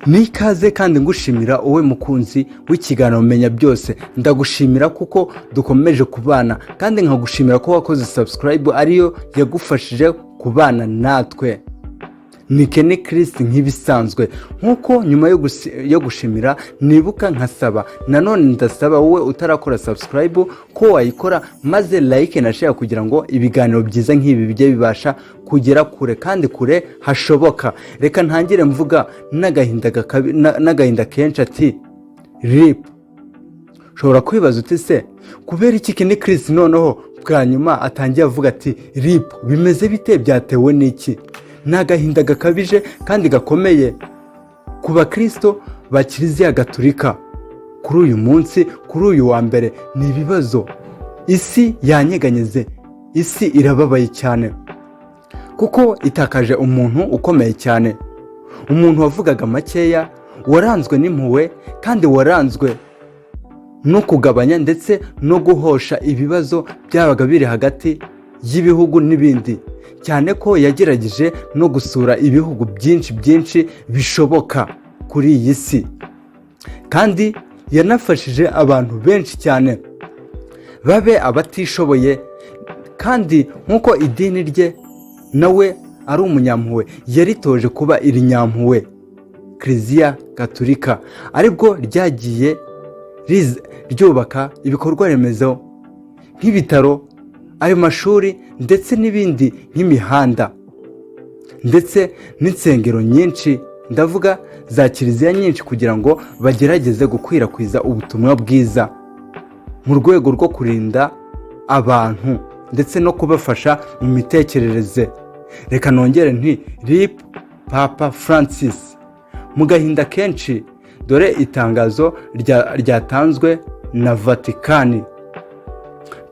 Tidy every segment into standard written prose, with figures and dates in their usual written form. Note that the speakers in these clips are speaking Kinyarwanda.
Nikaze kandi ngushimira wowe mukunzi w'ikiganiro Menya Byose. Ndagushimira kuko dukomeje kubana kandi nkagushimira ko wakoze subscribe ariyo yagufashije kubana natwe. Ni Kenny Chris nk'ibisanzwe. Nkuko nyuma yo gushimira nibuka nkasaba, nanone ndasaba wowe utarakora subscribe ko wayikora maze like na share kugira ngo ibiganiro byiza nk'ibi bijye bibasha kugera kure kandi kure hashoboka. Reka ntangire mvuga n'agahinda kenshi ati RIP. Shobora kwibaza uti se kubera iki Kenny Chris noneho bwa nyuma atangiye avuga ati RIP, bimeze bite, byatewe n'iki? N'agahinda gakabije kandi gakomeye ku bakristo ba Kiliziya Gatolika. Kuri uyu munsi, kuri uyu wa mbere, ni ibibazo. Isi yanyeganyeze, isi irababaye cyane kuko itakaje umuntu ukomeye cyane, umuntu wavugaga makeya, waranzwe n'impuhwe kandi waranzwe no kugabanya ndetse no guhosha ibibazo byabaga biri hagati y'ibihugu n'ibindi, cyane ko yagerageje no gusura ibihugu byinshi bishoboka kuri iyi si, kandi yanafashije abantu benshi cyane babe abatishoboye. Kandi nkuko idini rye nawe ari umunyampuhwe, yaritoje kuba iri nyampuhwe. Kiliziya Gatolika aribwo ryagiye ryubaka ibikorwa remezo nk'ibitaro, ayo mashuri ndetse n'ibindi nk'imihanda ndetse n'insengero nyinshi, ndavuga za kiliziya nyinshi, kugira ngo bagerageze gukwirakwiza ubutumwa bwiza mu rwego rwo kurinda abantu ndetse no kubafasha mu mitekerereze. Reka nongere nti RIP Papa Francis. Mu gahinda kenshi, dore itangazo ryatanzwe na Vatikani.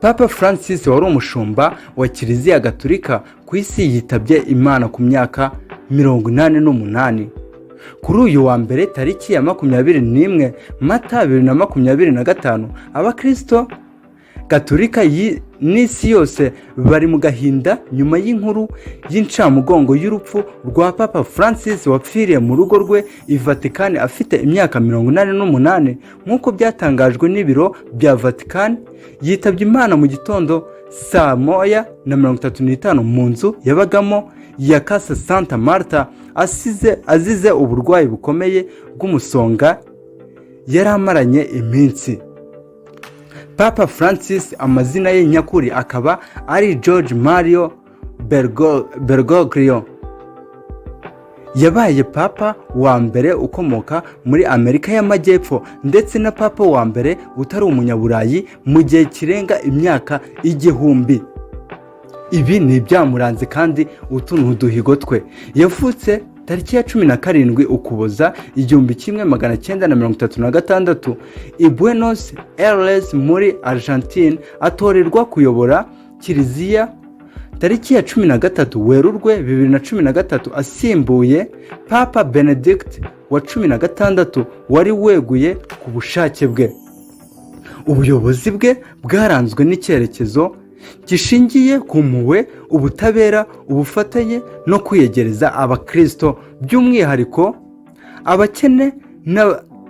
Papa Francis wari umushumba wa Kiliziya Gatolika ku isi yitabye Imana ku myaka 88. Kuri uyu wa mbere tariki ya 21 Mata 2025, abakristo Gatolika n'isi yose bari mu gahinda nyuma y'inkuru y'incamugongo y'urupfu rwa Papa Francis wapfiriye mu rugo rwe i Vatikani afite imyaka 88. Nk'uko byatangajwe n'ibiro bya Vatikani, yitabye Imana mu gitondo saa 1:35 mu nzu yabagamo ya Casa Santa Marta, azize uburwayi bukomeye bw'umusonga yari amaranye iminsi. Papa Francis amazina ye nyakuri akaba ari George Mario Bergoglio. Yabaye papa wa mbere ukomoka muri Amerika y'Amajyepfo ndetse na papa wa mbere utari umunyaburayi mu gihe kirenga imyaka 1000. Ibi ni ibyamuranze kandi utu ni uduhigo twe. Yavutse tariki ya 17 Ukuboza 1936 i Buenos Aires muri Argentine. Atorerwa kuyobora Kiliziya tariki ya 13 Werurwe 2013, asimbuye Papa Benedict wa 16 wari weguye ku bushake bwe. Ubuyobozi bwe bwaranzwe n'icyerekezo gishingiye ku mpuhwe, ubutabera, ubufatanye no kwiyegereza abakristo, by'umwihariko abakene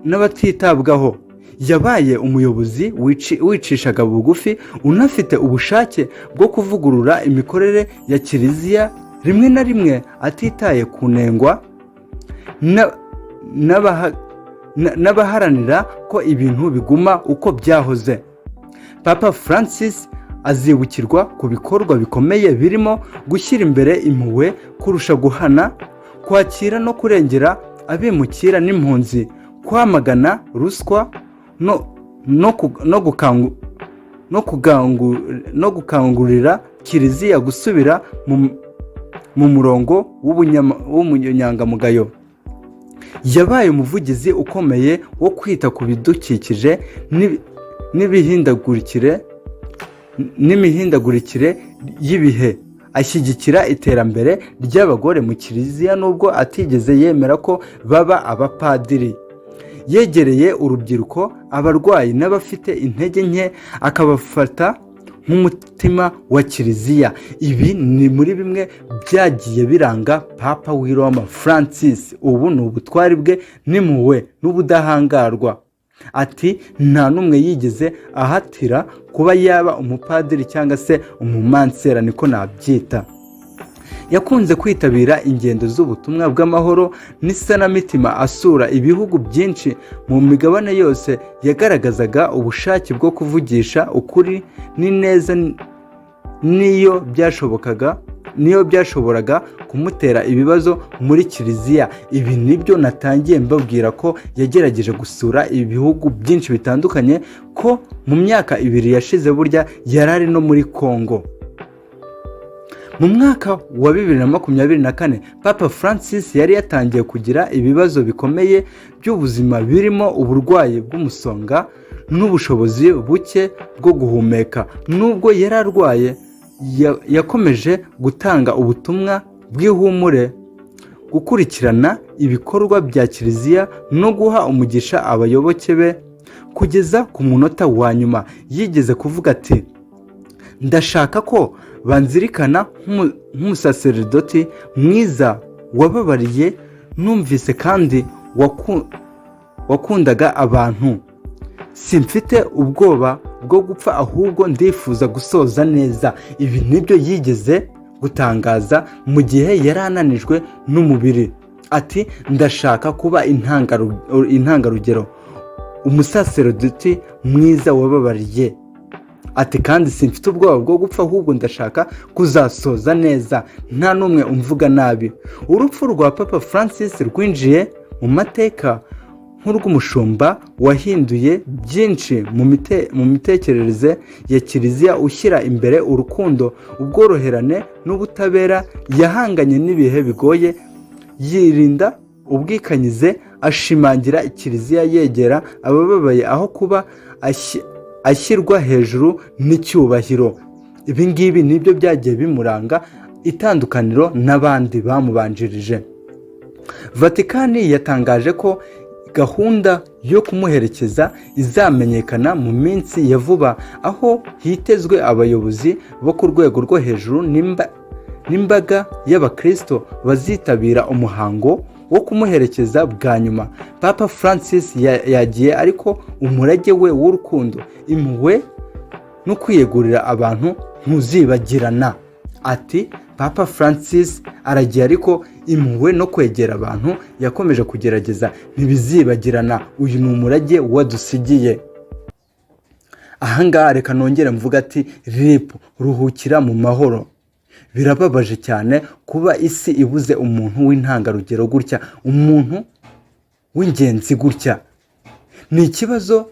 n'abatitabwaho. Yabaye umuyobozi wicishaga bugufi, unafite ubushake bwo kuvugurura imikorere ya Kiliziya, rimwe na rimwe atitaye ku ntengwa n'abaharanira ko ibintu biguma uko byahoze. Papa Francis azibukirwa ku bikorwa bikomeye birimo gushyira imbere impuhwe kurusha guhana, kwakira no kurengera abimukira n'impunzi, kwamagana ruswa no gukangurira Kiliziya gusubira mu murongo w'ubunyangamugayo. Yabaye umuvugizi ukomeye wo kwita ku bidukikije n'imihindagurikire y'ibihe, ashyigikira iterambere ry'abagore mu Kiliziya nubwo atigeze yemera ko baba abapadiri. Yegereye urubyiruko, abarwayi n'abafite intege nke, akabafata nk'umutima wa kiliziya. Ibi ni muri bimwe byagiye biranga Papa w'i Roma Francis. Ubu ni ubutwari bwe n'impuhwe n'ubudahangarwa. Ati nta n'umwe yigeze ahatira kuba yaba umupadiri cyangwa se umumansera, niko nabyita. Yakunze kwitabira ingendo z'ubutumwa bw'amahoro n'isanamitima, asura ibihugu byinshi mu migabane yose. Yagaragazaga ubushake bwo kuvugisha ukuri n'ineza niyo byashoboraga kumutera ibibazo muri kiliziya. Ibi nibyo natangiye mbabwira ko yagerageje gusura ibihugu byinshi bitandukanye, ko mu myaka 2 yashize burya yarari no muri Kongo. Mu mwaka wa 2024 Papa Francis yari yatangiye kugira ibibazo bikomeye by'ubuzima birimo uburwayi bw'umusonga n'ubushobozi buke bwo guhumeka. Nubwo yari arwaye, yakomeje gutanga ubutumwa bw'ihumure, gukurikirana ibikorwa bya kiliziya no guha umugisha abayoboke be. Kugeza ku munota wa nyuma yigeze kuvuga ati ndashaka ko banzirikana nk'umusaserdoti mwiza wababariye, numvise kandi wakundaga abantu. Simfite ubwoba bwo gupfa, ahubwo ndifuza gusoza neza. Ibi nibyo yigeze gutangaza mu gihe yari ananijwe n'umubiri. Ati ndashaka kuba intangarugero, umusaserdoti mwiza wababariye. Ati kandi simfite ubwoba bwo gupfa, ahubwo ndashaka kuzasoza neza, nta n'umwe umvuga nabi. Urupfu rwa Papa Francis rwinjiye mu mateka nk'urw'umushumba wahinduye byinshi mu mitekerereze ya kiliziya, ushyira imbere urukundo, ubworoherane n'ubutabera. Yahanganye n'ibihe bigoye, yirinda ubwikanyize, ashimangira kiliziya, yegera abababaye aho kuba ashyirwa hejuru n'icyubahiro. Ibi ngibi nibyo byagiye bimuranga itandukaniro n'abandi bamubanjirije. Vatikani yatangaje ko gahunda yo kumuherekeza izamenyekana mu minsi ya vuba, aho hitezwe abayobozi bo ku rwego rwo hejuru n'imbaga y'abakristo bazitabira umuhango wo kumuherekeza bwa nyuma. Papa Francis yagiye, ariko umurage we w'urukundo, impuhwe no kwiyegurira abantu ntuzibagirana. Ati Papa Francis aragiye, ariko impuhwe no kwegera abantu yakomeje kugerageza ntibizibagirana. Uyu ni umurage wadusigiye. Ahangaha reka nongere mvuga ati RIP, ruhukira mu mahoro. Birababaje cyane kuba isi ibuze umuntu w'intangarugero gutya, umuntu w'ingenzi gutya. Ni ikibazo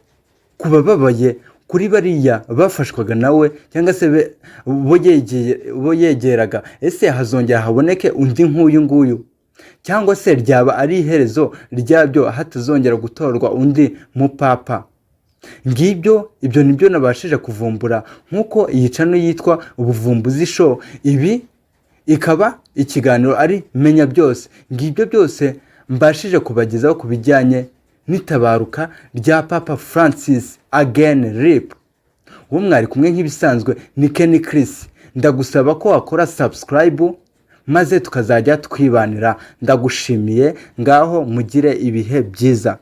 kubababaye kuri bariya bafashwaga nawe cyangwa se bo yegeraga. Ese hazongera haboneke undi nk'uyu nguyu, cyangwa se ryaba ari iherezo ryabyo hatazongera gutorwa undi mupapa? Ibyo nibyo nabashije kuvumbura, nk'uko iyi channel yitwa Ubuvumbuzi Show. Ibi ikaba ikiganiro ari Menya Byose. Ngibyo byose mbashije kubagezaho ku bijyanye n'itabaruka rya Papa Francis. Again RIP. Uwo mwari kumwe nk'ibisanzwe ni Kenny Chris. Ndagusaba ko wakora subscribe maze tukazajya twibanira. Ndagushimiye, ngaho mugire ibihe byiza.